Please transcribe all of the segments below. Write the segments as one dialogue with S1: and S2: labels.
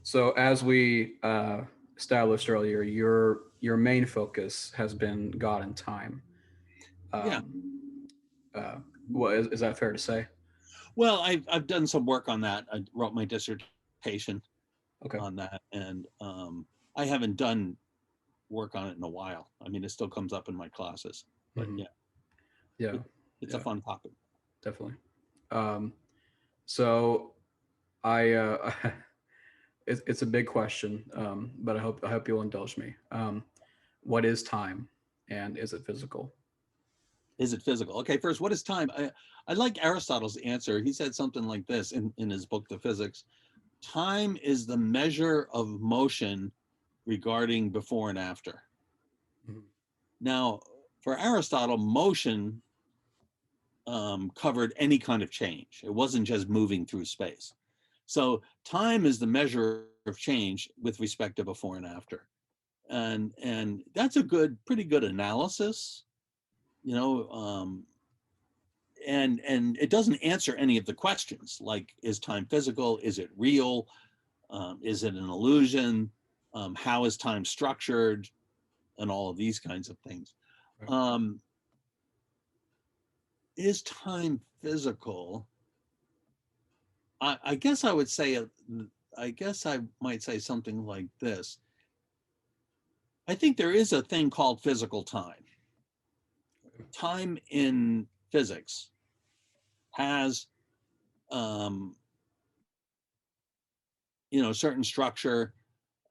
S1: So as we established earlier, your main focus has been God and time.
S2: Yeah.
S1: Um, uh, what is that fair to say?
S2: Well, I've done some work on that. I wrote my dissertation on
S1: Okay.
S2: that, and I haven't done work on it in a while. I mean, it still comes up in my classes, but
S1: Hmm.
S2: yeah,
S1: Yeah.
S2: it, it's a
S1: Yeah.
S2: fun topic.
S1: Definitely. Um, so I it's a big question, but I hope you'll indulge me. What is time, and is it physical?
S2: Is it physical? Okay, first, what is time? I like Aristotle's answer. He said something like this in his book, The Physics. Time is the measure of motion regarding before and after.
S1: Mhm.
S2: Now, for Aristotle, motion covered any kind of change. It wasn't just moving through space. So time is the measure of change with respect to before and after. And that's a pretty good analysis, you know, and it doesn't answer any of the questions like, is time physical? Is it real? Is it an illusion? How is time structured? And all of these kinds of things.
S1: Right.
S2: Um, is time physical? I guess I would say, I guess I might say something like this. I think there is a thing called physical time. Time in physics has, um, certain structure.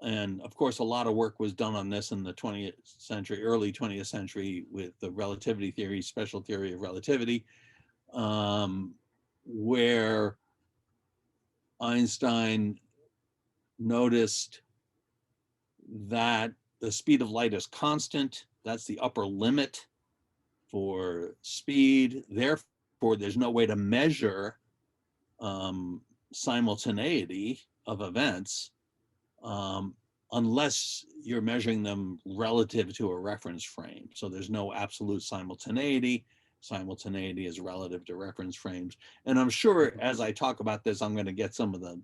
S2: And of course, a lot of work was done on this in the 20th century, early 20th century, with the relativity theory, special theory of relativity, um, where Einstein noticed that the speed of light is constant. That's the upper limit for speed. Therefore, there's no way to measure simultaneity of events um, unless you're measuring them relative to a reference frame. So there's no absolute simultaneity. Simultaneity is relative to reference frames. And I'm sure
S1: Mhm.
S2: as I talk about this, I'm going to get some of the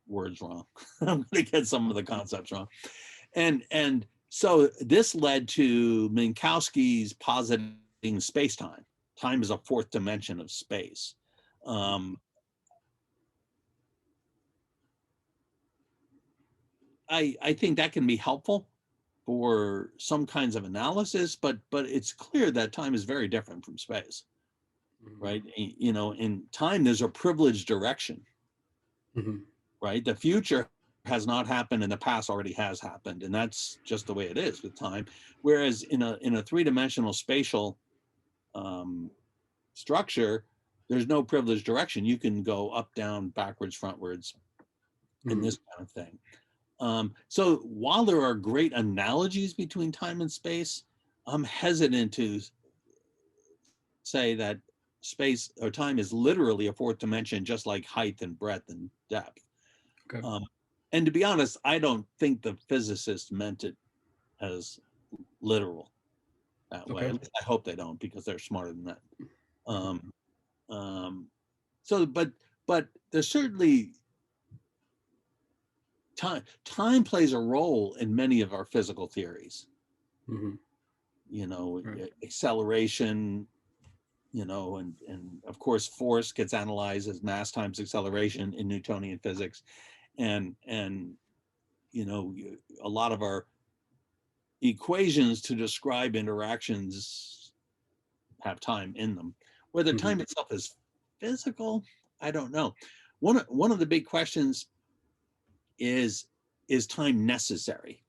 S2: words wrong. I'm going to get some of the concepts wrong. And so this led to Minkowski's positing space-time. Time is a fourth dimension of space. Um, I think that can be helpful for some kinds of analysis, but it's clear that time is very different from space,
S1: Mhm.
S2: right? In time, there's a privileged direction,
S1: Mhm.
S2: right? The future has not happened and the past already has happened, and that's just the way it is with time. Whereas in a three-dimensional spatial um, structure, there's no privileged direction. You can go up, down, backwards, frontwards, and
S1: Mhm.
S2: this kind of thing. So while there are great analogies between time and space, I'm hesitant to say that space or time is literally a fourth dimension, just like height and breadth and depth.
S1: Okay.
S2: Um, and to be honest, I don't think the physicists meant it as literal that way.
S1: Okay.
S2: At least I hope they don't, because they're smarter than that. Um, um, but there's certainly time plays a role in many of our physical theories.
S1: Mhm. Right.
S2: Acceleration, and of course force gets analyzed as mass times acceleration in Newtonian physics, and a lot of our equations to describe interactions have time in them. Whether
S1: Mhm.
S2: time itself is physical, I don't know. One of the big questions is is time necessary,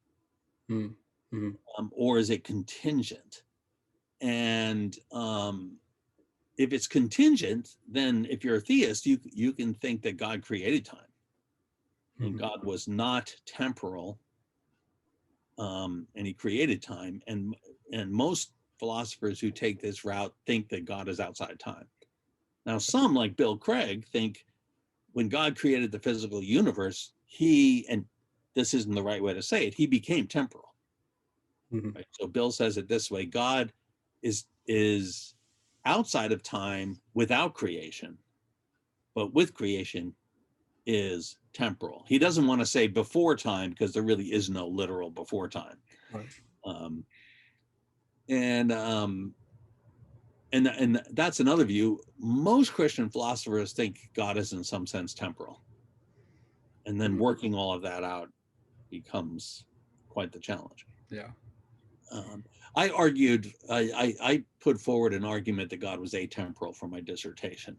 S1: Mhm. Mhm.
S2: or is it contingent? And if it's contingent, then if you're a theist, you can think that God created time and
S1: Mhm.
S2: God was not temporal, and He created time. And most philosophers who take this route think that God is outside time. Now, some like Bill Craig think when God created the physical universe, and this isn't the right way to say it, He became temporal.
S1: Mhm.
S2: Right? So Bill says it this way: God is outside of time without creation, but with creation is temporal. He doesn't want to say before time because there really is no literal before time.
S1: Right.
S2: Um, and that's another view. Most Christian philosophers think God is in some sense temporal, and then working all of that out becomes quite the challenge.
S1: Yeah.
S2: I put forward an argument that God was atemporal for my dissertation,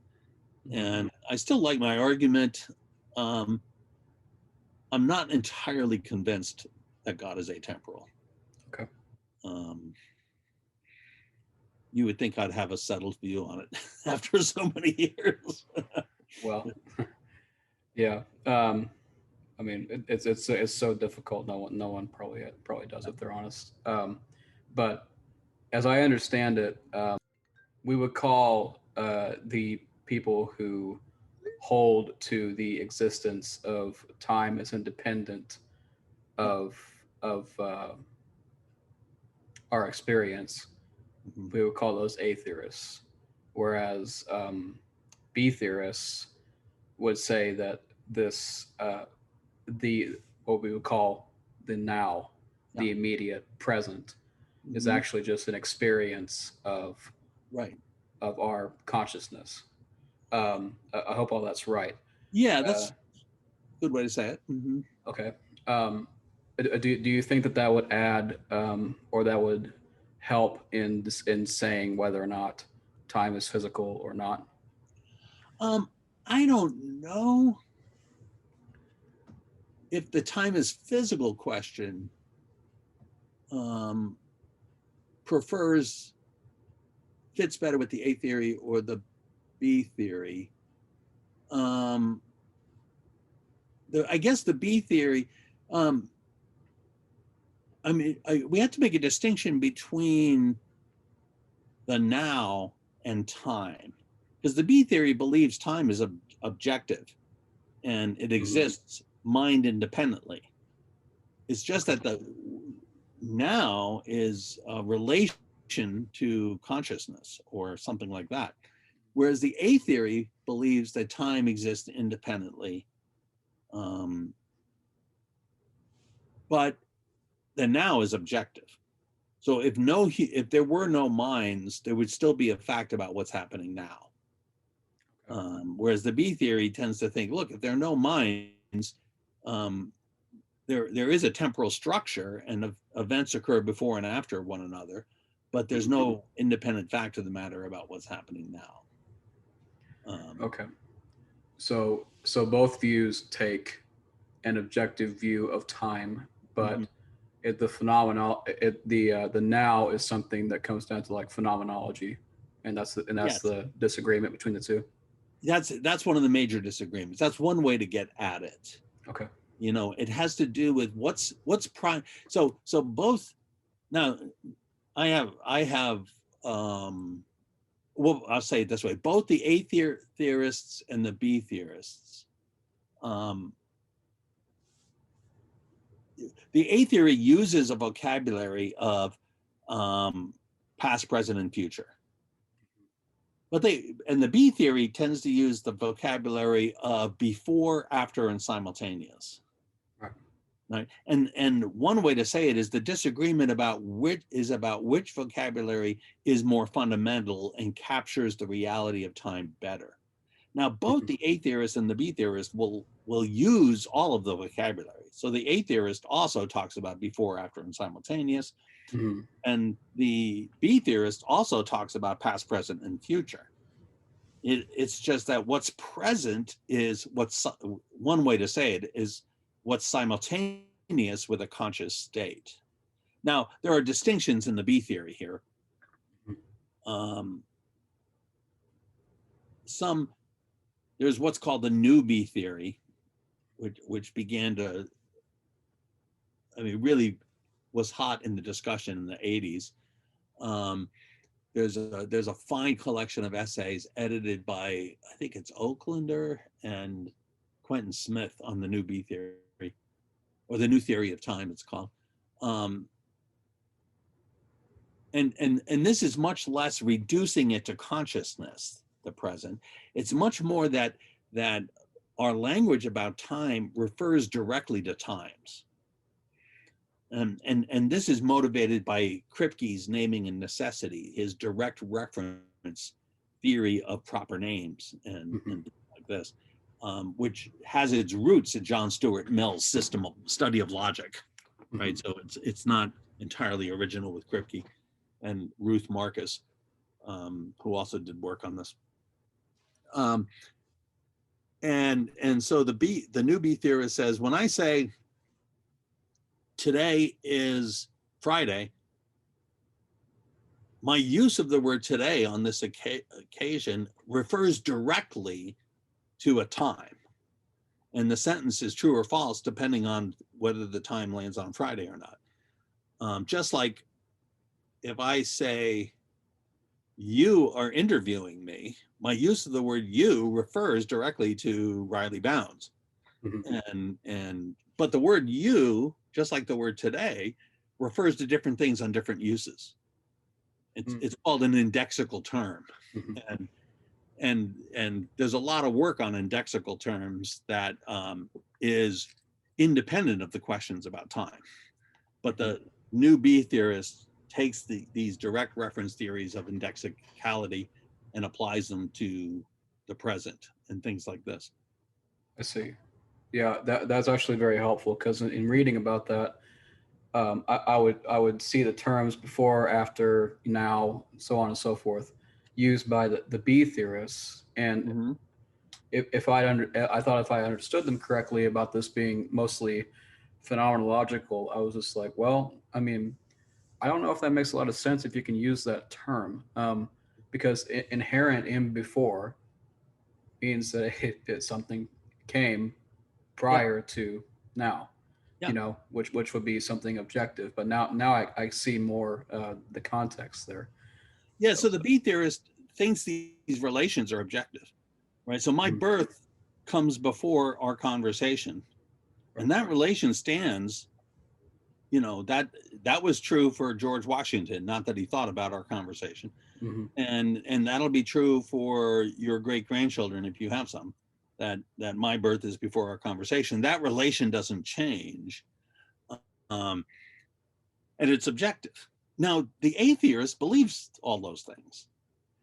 S2: and I still like my argument. I'm not entirely convinced that God is atemporal.
S1: Okay.
S2: You would think I'd have a settled view on it after so many years.
S1: Well, yeah. I mean, it's so difficult. No one probably does if they're honest. But as I understand it, we would call the people who hold to the existence of time as independent of of our experience. We would call those A theorists, whereas B theorists would say that this the what we would call the now, the immediate present, is actually just an experience
S2: Right.
S1: of our consciousness. I hope all that's right.
S2: Yeah, that's a good way to say it.
S1: Okay. Do you think that that would add or that would help in this, in saying whether or not time is physical or not?
S2: I don't know if the time is physical question fits better with the A theory or the B theory. I guess the B theory, we have to make a distinction between the now and time, because the B theory believes time is objective and it exists mind independently. It's just that the now is a relation to consciousness or something like that. Whereas the A theory believes that time exists independently. But the now is objective. So if there were no minds, there would still be a fact about what's happening now. Whereas the B theory tends to think, look, if there are no minds, there is a temporal structure and events occur before and after one another, but there's no independent fact of the matter about what's happening now.
S1: Okay. So both views take an objective view of time, but the phenomenal the now is something that comes down to like phenomenology, and that's the disagreement between the two.
S2: That's one of the major disagreements. That's one way to get at it.
S1: Okay.
S2: It has to do with what's prime. So both. Now, I have. Well, I'll say it this way: both the A theorists and the B theorists. The A theory uses a vocabulary of past, present, and future. But the B theory tends to use the vocabulary of before, after, and simultaneous. Right. And one way to say it is the disagreement about which vocabulary is more fundamental and captures the reality of time better. Now, both the A theorist and the B theorist will use all of the vocabulary. So the A theorist also talks about before, after, and simultaneous. And the B theorist also talks about past, present, and future. It's just that what's present is one way to say it is what's simultaneous with a conscious state. Now, there are distinctions in the B theory here. There's what's called the new B theory, which began to, really was hot in the discussion in the 80s. There's a fine collection of essays edited by, I think it's Oaklander and Quentin Smith on the new B theory, or the new theory of time, it's called. And this is much less reducing it to consciousness, the present. It's much more that our language about time refers directly to times. And this is motivated by Kripke's naming and necessity, his direct reference theory of proper names and like this, which has its roots in John Stuart Mill's system of study of logic, right? So it's not entirely original with Kripke and Ruth Marcus, who also did work on this. And so the new B theorist says, when I say today is Friday, my use of the word today on this occasion refers directly to a time. And the sentence is true or false, depending on whether the time lands on Friday or not. Just like if I say, you are interviewing me, my use of the word you refers directly to Riley Bounds. But the word you, just like the word today, refers to different things on different uses. It's called an indexical term. And there's a lot of work on indexical terms that is independent of the questions about time. But the new B theorist takes these direct reference theories of indexicality and applies them to the present and things like this.
S1: I see. Yeah, that's actually very helpful because in reading about that, I would see the terms before, after, now, so on and so forth, used by the B theorists, and if I thought if I understood them correctly about this being mostly phenomenological, I was just like, well, I mean, I don't know if that makes a lot of sense if you can use that term, because inherent in before means that something came prior to now, which would be something objective. But now I see more the context there.
S2: Yeah, so the B theorist thinks these relations are objective, right? So my birth comes before our conversation, and that relation stands. That was true for George Washington, not that he thought about our conversation. And that'll be true for your great grandchildren if you have some, that my birth is before our conversation. That relation doesn't change, and it's objective. Now the atheist believes all those things,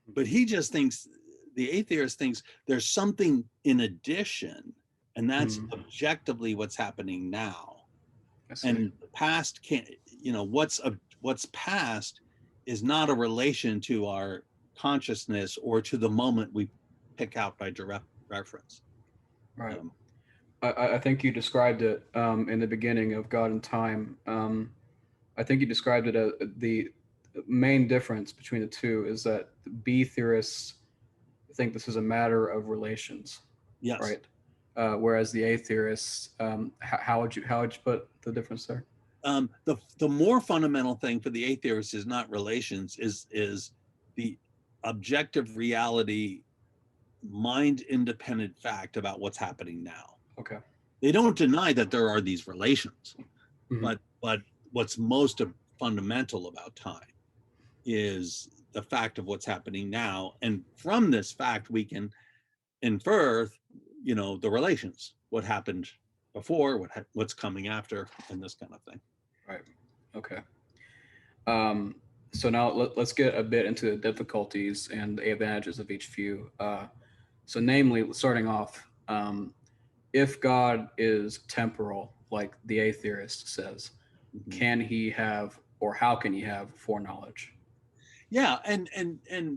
S2: but he just thinks, the atheist thinks there's something in addition, and that's objectively what's happening now. And the past can't, what's past is not a relation to our consciousness or to the moment we pick out by direct reference.
S1: Right. I think you described it in the beginning of God and Time. I think you described it as the main difference between the two is that the B theorists think this is a matter of relations.
S2: Yes.
S1: Right. Whereas the A theorists, how would you put the difference there?
S2: The more fundamental thing for the A theorists is not relations, is the objective reality, mind independent fact about what's happening now.
S1: Okay.
S2: They don't deny that there are these relations, but what's most fundamental about time is the fact of what's happening now, and from this fact we can infer, the relations, what happened before, what's coming after, and this kind of thing.
S1: Right. Okay. So now let's get a bit into the difficulties and the advantages of each view. So namely, starting off, if God is temporal, like the atheist says, can he have, or how can he have foreknowledge?
S2: Yeah, and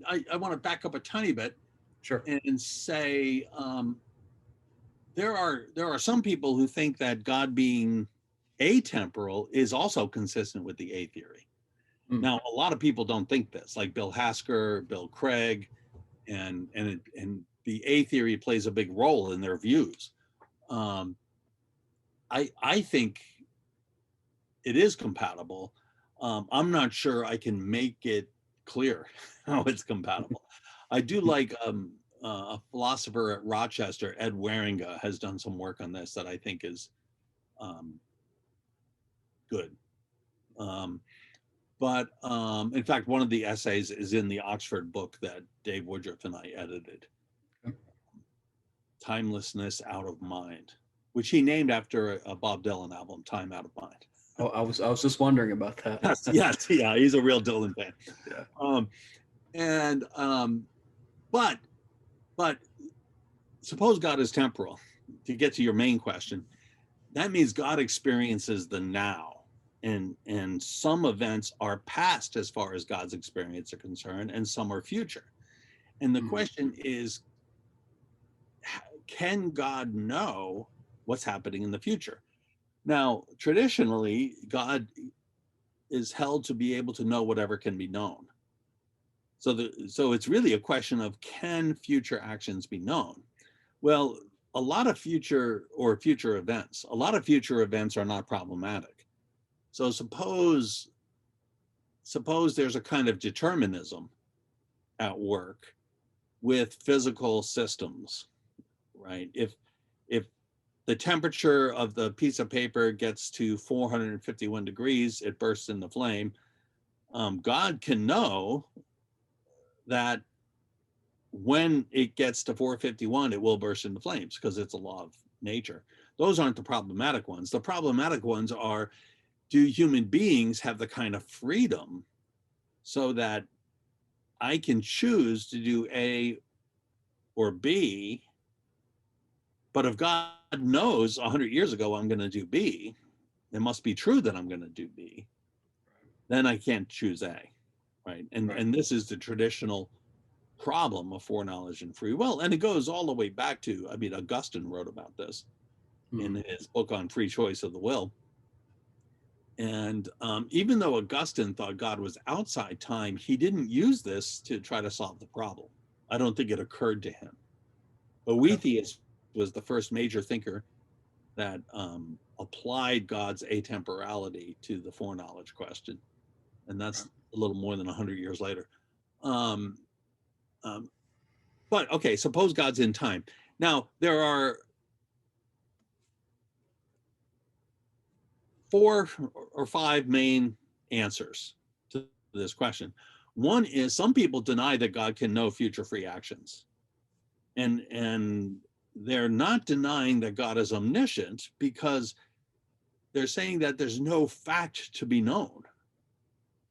S2: I want to back up a tiny bit,
S1: sure,
S2: and say there are some people who think that God being atemporal is also consistent with the A theory. Now, a lot of people don't think this, like Bill Hasker, Bill Craig, and the A theory plays a big role in their views. I think it is compatible. I'm not sure I can make it clear how it's compatible. I do like a philosopher at Rochester, Ed Waringa, has done some work on this that I think is good. But in fact, one of the essays is in the Oxford book that Dave Woodruff and I edited. Timelessness Out of Mind, which he named after a Bob Dylan album, Time Out of Mind.
S1: Oh, I was just wondering about that.
S2: Yes, yes, yeah, he's a real Dylan fan.
S1: Yeah.
S2: And but but suppose God is temporal. To get to your main question, that means God experiences the now, and some events are past as far as God's experience are concerned, and some are future. And the question is, can God know what's happening in the future? Now, traditionally, God is held to be able to know whatever can be known. So it's really a question of, can future actions be known? Well, a lot of future events are not problematic. So suppose there's a kind of determinism at work with physical systems, right? If the temperature of the piece of paper gets to 451 degrees, it bursts into flame. God can know that when it gets to 451, it will burst into flames because it's a law of nature. Those aren't the problematic ones. The problematic ones are, do human beings have the kind of freedom so that I can choose to do A or B, but if God knows 100 years ago I'm going to do B, it must be true that I'm going to do B, then I can't choose A, right? And this is the traditional problem of foreknowledge and free will. And it goes all the way back to, Augustine wrote about this in his book on free choice of the will. And even though Augustine thought God was outside time, he didn't use this to try to solve the problem. I don't think it occurred to him. Boethius was the first major thinker that applied God's atemporality to the foreknowledge question. And that's a little more than 100 years later. But okay, suppose God's in time. Now, there are 4 or 5 main answers to this question. One is, some people deny that God can know future free actions. And they're not denying that God is omniscient, because they're saying that there's no fact to be known.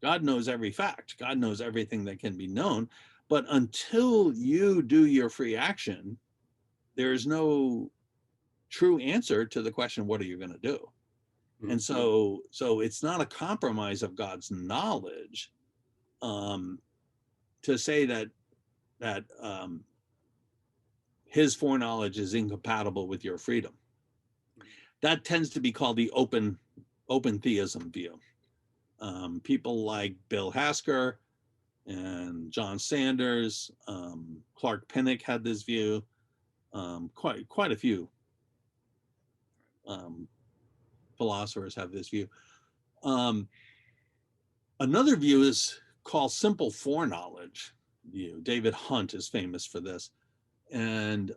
S2: God knows every fact. God knows everything that can be known. But until you do your free action, there is no true answer to the question, what are you going to do? And so it's not a compromise of God's knowledge to say that his foreknowledge is incompatible with your freedom. That tends to be called the open theism view. People like Bill Hasker and John Sanders, Clark Pinnock had this view. Quite a few philosophers have this view. Another view is called simple foreknowledge view. David Hunt is famous for this, and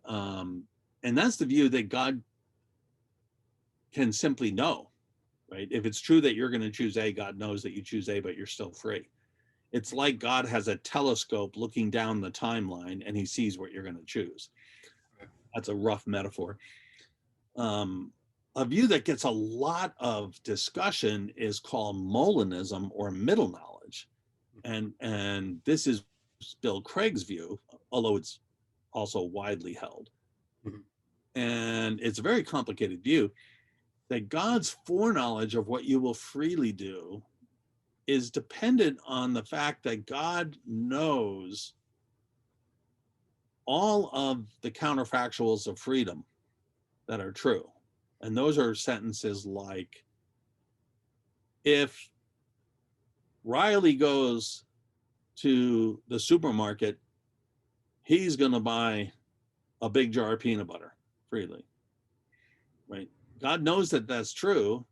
S2: that's the view that God can simply know, right? If it's true that you're going to choose A, God knows that you choose A, but you're still free. It's like God has a telescope looking down the timeline, and he sees what you're going to choose. That's a rough metaphor. A view that gets a lot of discussion is called Molinism, or middle knowledge. And this is Bill Craig's view, although it's also widely held. And it's a very complicated view, that God's foreknowledge of what you will freely do is dependent on the fact that God knows all of the counterfactuals of freedom that are true. And those are sentences like, if Riley goes to the supermarket, he's going to buy a big jar of peanut butter freely, right? God knows that that's true.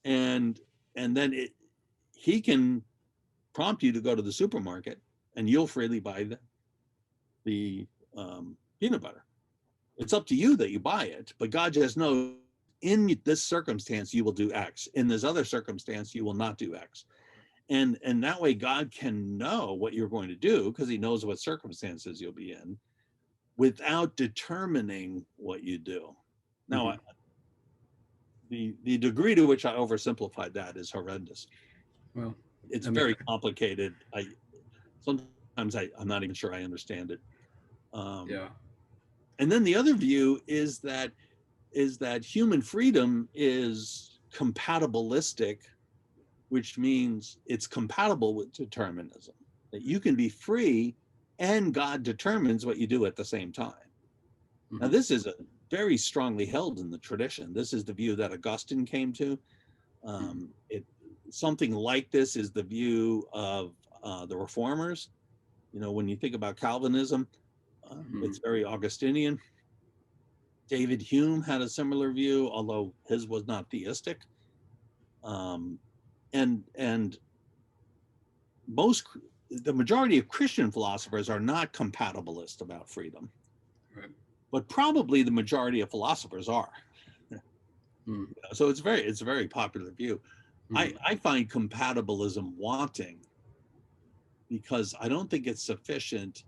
S2: And then he can prompt you to go to the supermarket, and you'll freely buy the peanut butter. It's up to you that you buy it, but God just knows, in this circumstance you will do X, in this other circumstance you will not do X. And that way God can know what you're going to do, because he knows what circumstances you'll be in. without determining what you do. Now, the degree to which I oversimplified that is horrendous.
S1: Well,
S2: It's
S1: I mean,
S2: very complicated. Sometimes I'm not even sure I understand it.
S1: yeah.
S2: And then the other view is that human freedom is compatibilistic, which means it's compatible with determinism, that you can be free and God determines what you do at the same time. Now, this is very strongly held in the tradition. This is the view that Augustine came to. Something like this is the view of the reformers. You know, when you think about Calvinism, it's very Augustinian. David Hume had a similar view, although his was not theistic. And the majority of Christian philosophers are not compatibilist about freedom,
S1: Right.
S2: but probably the majority of philosophers are.
S1: Mm.
S2: So it's a very popular view. I find compatibilism wanting because I don't think it's sufficient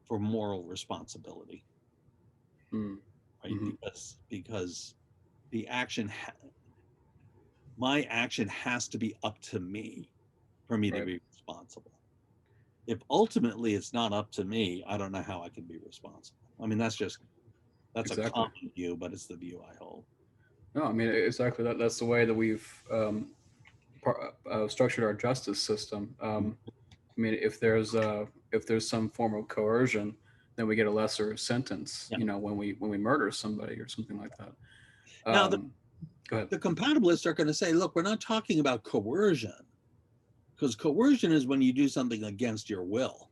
S2: for moral responsibility, right? Because the action, my action has to be up to me for me to be responsible. If ultimately it's not up to me, I don't know how I can be responsible. I mean, that's a common view, but it's the view I hold.
S1: No, I mean, exactly. That's the way that we've structured our justice system. I mean, if there's some form of coercion, then we get a lesser sentence.
S2: Yeah.
S1: You know, when we murder somebody or something like that.
S2: Now,
S1: Go ahead.
S2: the compatibilists are going to say, look, we're not talking about coercion, because coercion is when you do something against your will.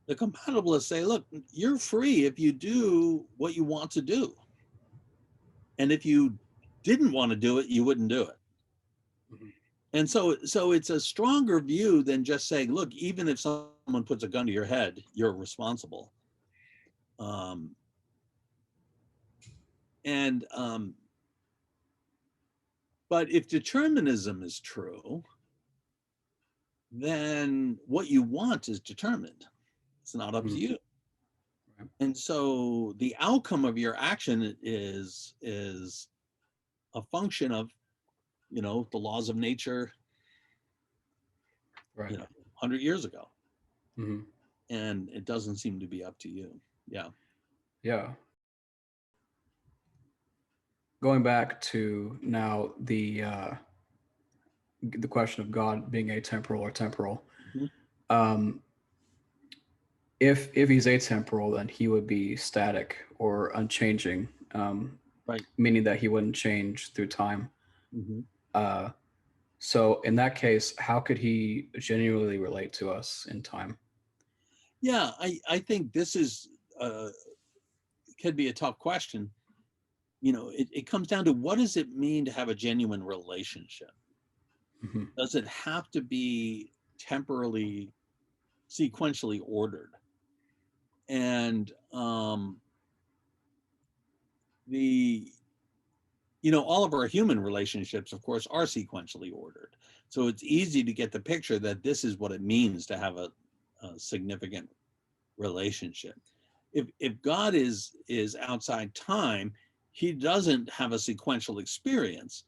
S2: The compatibilists say, look, you're free if you do what you want to do. And if you didn't want to do it, you wouldn't do it. And so it's a stronger view than just saying, look, even if someone puts a gun to your head, you're responsible. But if determinism is true, then what you want is determined. It's not up to you.
S1: Right.
S2: And so the outcome of your action is a function of, you know, the laws of nature,
S1: Right.
S2: you know, 100 years ago.
S1: Mm-hmm.
S2: And it doesn't seem to be up to you. Yeah.
S1: Yeah. Going back to now the question of God being atemporal or temporal. Um, if he's atemporal, then he would be static or unchanging,
S2: Right.
S1: meaning that he wouldn't change through time. So in that case, how could he genuinely relate to us in time?
S2: Yeah, I think this is could be a tough question. You know, it comes down to, what does it mean to have a genuine relationship? Does it have to be temporally, sequentially ordered? And all of our human relationships, of course, are sequentially ordered. So it's easy to get the picture that this is what it means to have a significant relationship. If God is outside time, he doesn't have a sequential experience,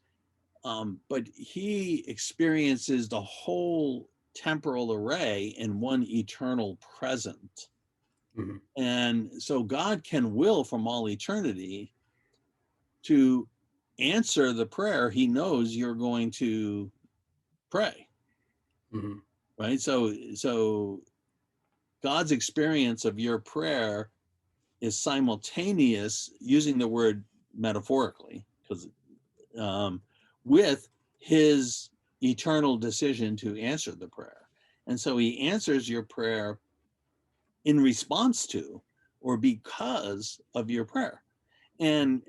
S2: but he experiences the whole temporal array in one eternal present. And so God can will from all eternity to answer the prayer he knows you're going to pray. Right? So God's experience of your prayer is simultaneous, using the word metaphorically, because with his eternal decision to answer the prayer. And so he answers your prayer in response to or because of your prayer. And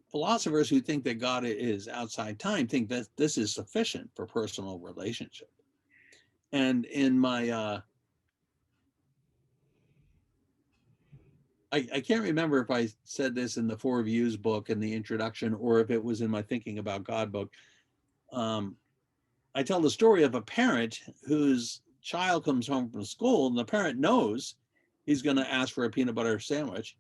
S2: philosophers who think that God is outside time think that this is sufficient for personal relationship. And in my I can't remember if I said this in the Four Views book in the introduction, or if it was in my Thinking About God book. I tell the story of a parent whose child comes home from school, and the parent knows he's going to ask for a peanut butter sandwich.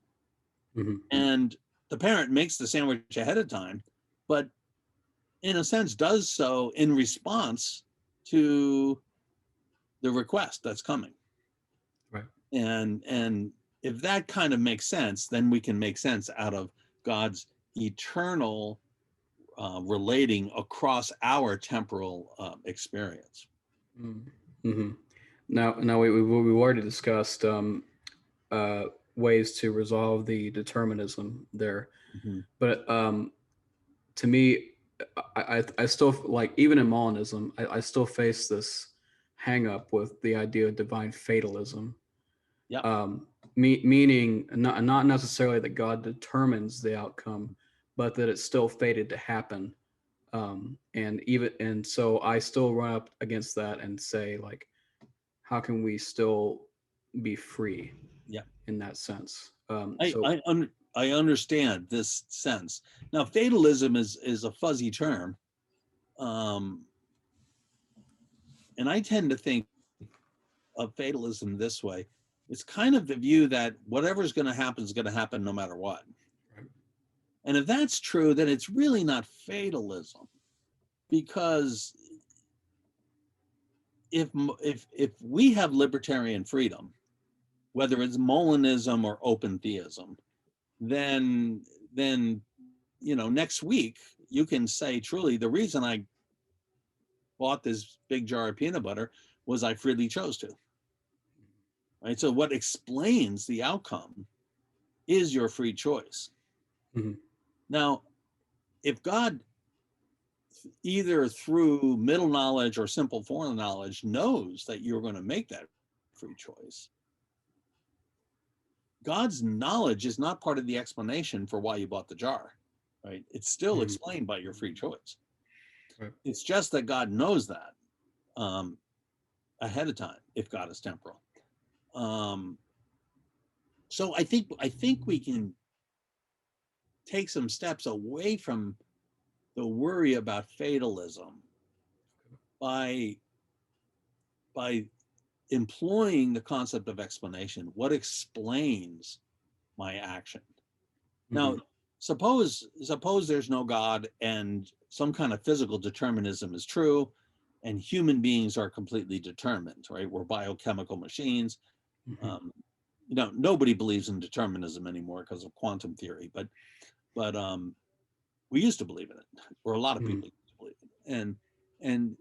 S1: Mm-hmm.
S2: And the parent makes the sandwich ahead of time, but in a sense does so in response to the request that's coming.
S1: Right.
S2: And if that kind of makes sense, then we can make sense out of God's eternal relating across our temporal experience.
S1: Mm-hmm. Now we've already discussed uh, ways to resolve the determinism there,
S2: Mm-hmm.
S1: but to me, I still like, even in Molinism, I still face this hang up with the idea of divine fatalism.
S2: Yep.
S1: Meaning not necessarily that God determines the outcome, but that it's still fated to happen. And so I still run up against that and say, like, how can we still be free
S2: Yep.
S1: in that sense?
S2: I I, un- I understand this sense. Now, fatalism is a fuzzy term, um, and I tend to think of fatalism this way. It's kind of the view that whatever's going to happen is going to happen no matter what.
S1: Right.
S2: And if that's true, then it's really not fatalism, because if we have libertarian freedom, whether it's Molinism or open theism, then next week you can say truly the reason I bought this big jar of peanut butter was I freely chose to. Right. So what explains the outcome is your free choice.
S1: Mm-hmm.
S2: Now, if God, either through middle knowledge or simple foreknowledge, knows that you're going to make that free choice, God's knowledge is not part of the explanation for why you bought the jar, right? It's still
S1: Mm-hmm.
S2: explained by your free choice.
S1: Right.
S2: It's just that God knows that um, ahead of time, if God is temporal. Um, so I think we can take some steps away from the worry about fatalism by by employing the concept of explanation. What explains my action?
S1: Mm-hmm.
S2: Now, suppose there's no God and some kind of physical determinism is true, and human beings are completely determined, right? We're biochemical machines.
S1: Mm-hmm.
S2: Um, nobody believes in determinism anymore because of quantum theory, but we used to believe in it, or a lot of
S1: Mm-hmm.
S2: people used to believe in it. And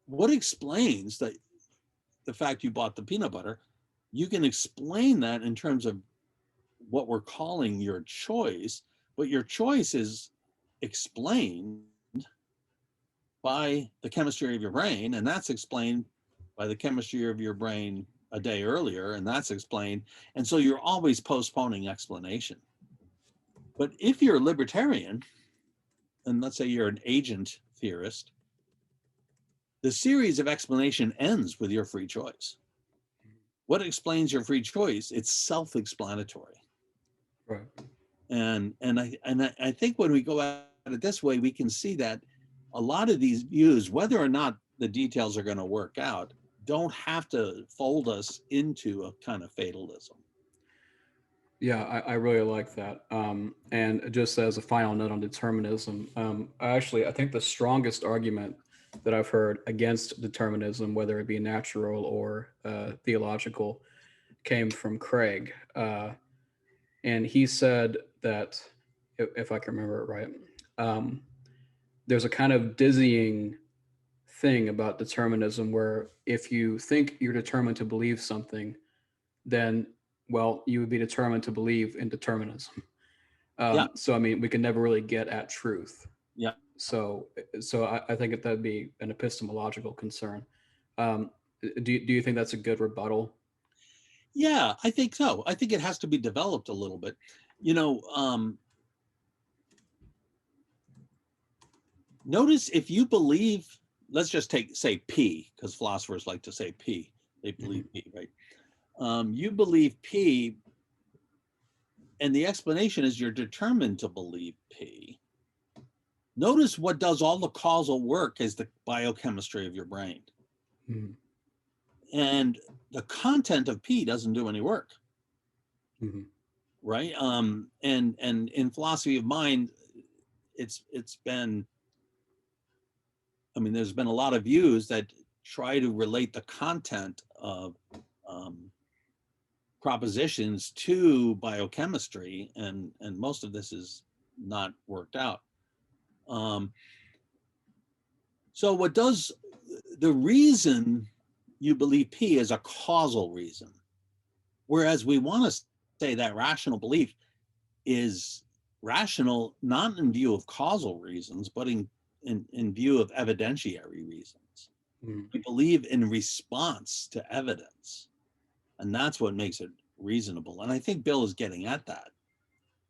S2: what explains the fact you bought the peanut butter? You can explain that in terms of what we're calling your choice, but your choice is explained by the chemistry of your brain, and that's explained by the chemistry of your brain a day earlier, and that's explained. And so you're always postponing explanation. But if you're a libertarian, and let's say you're an agent theorist, the series of explanation ends with your free choice. What explains your free choice? It's self-explanatory.
S1: Right.
S2: And I think when we go at it this way, we can see that a lot of these views, whether or not the details are going to work out, don't have to fold us into a kind of fatalism.
S1: Yeah, I really like that. And just as a final note on determinism, I think the strongest argument that I've heard against determinism, whether it be natural or theological, came from Craig. And he said that, if I can remember it right, um, there's a kind of dizzying thing about determinism where if you think you're determined to believe something, then, well, you would be determined to believe in determinism.
S2: Yeah,
S1: So I mean, we can never really get at truth.
S2: yeah,
S1: So I think that that'd be an epistemological concern. Um, do you think that's a good rebuttal?
S2: yeah. I think so. I think it has to be developed a little bit. You know, notice if you believe, let's just say P, because philosophers like to say P. They believe
S1: Mm-hmm.
S2: P, right? You believe P, and the explanation is you're determined to believe P. Notice what does all the causal work is the biochemistry of your brain.
S1: Mm-hmm.
S2: And the content of P doesn't do any work,
S1: Mm-hmm.
S2: right? And in philosophy of mind, it's been, I mean, there's been a lot of views that try to relate the content of propositions to biochemistry, and most of this is not worked out. So what does the reason you believe P is a causal reason, whereas we want to say that rational belief is rational not in view of causal reasons, but in view of evidentiary reasons.
S1: Mm-hmm.
S2: We believe in response to evidence, and that's what makes it reasonable. And I think Bill is getting at that,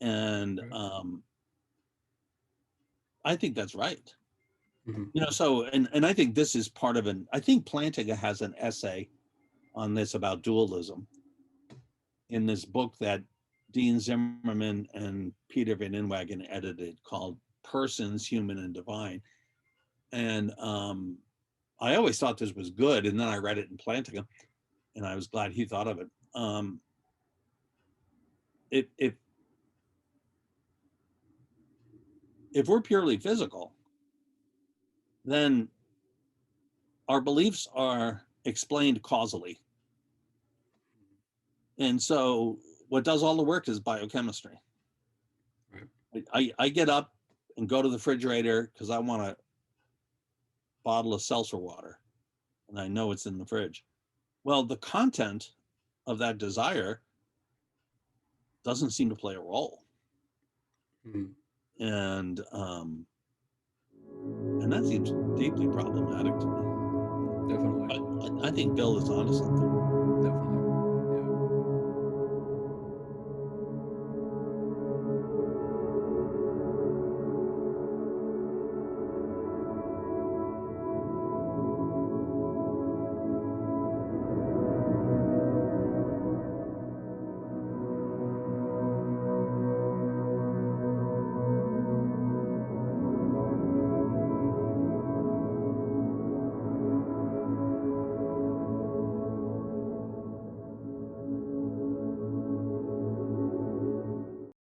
S2: and
S1: Right.
S2: I think that's right.
S1: Mm-hmm.
S2: You know, so and I think this is part of I think Plantinga has an essay on this about dualism in this book that Dean Zimmerman and Peter Van Inwagen edited called Persons, Human and Divine. And I always thought this was good, and then I read it in Plantinga, and I was glad he thought of it. If we're purely physical, then our beliefs are explained causally. And so what does all the work is biochemistry.
S1: Right.
S2: I get up and go to the refrigerator because I want a bottle of seltzer water, and I know it's in the fridge. Well, the content of that desire doesn't seem to play a role.
S1: Mm-hmm.
S2: And that seems deeply problematic to me.
S1: Definitely.
S2: But I think Bill is onto something.